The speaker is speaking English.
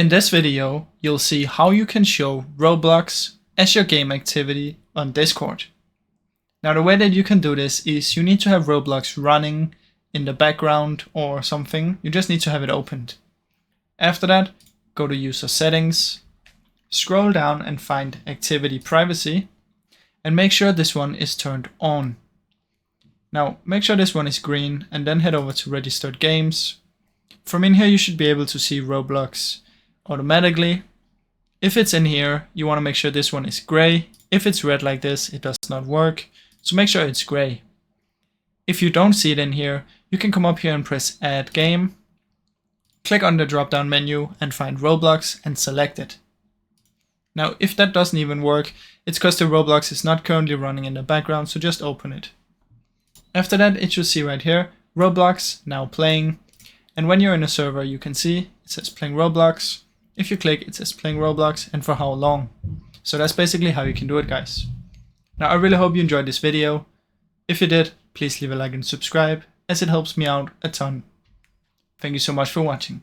In this video, you'll see how you can show Roblox as your game activity on Discord. Now the way that you can do this is you need to have Roblox running in the background or something. You just need to have it opened. After that, go to User Settings, scroll down and find Activity Privacy, and make sure this one is turned on. Now make sure this one is green and then head over to Registered Games. From in here you should be able to see Roblox automatically. If it's in here, you want to make sure this one is gray. If it's red like this, it does not work. So make sure it's gray. If you don't see it in here, you can come up here and press Add Game. Click on the drop down menu and find Roblox and select it. Now if that doesn't even work, it's because the Roblox is not currently running in the background, so just open it. After that, it should see right here, Roblox now playing. And when you're in a server, you can see it says playing Roblox. If you click, it says playing Roblox and for how long. So that's basically how you can do it, guys. Now I really hope you enjoyed this video. If you did, please leave a like and subscribe, as it helps me out a ton. Thank you so much for watching.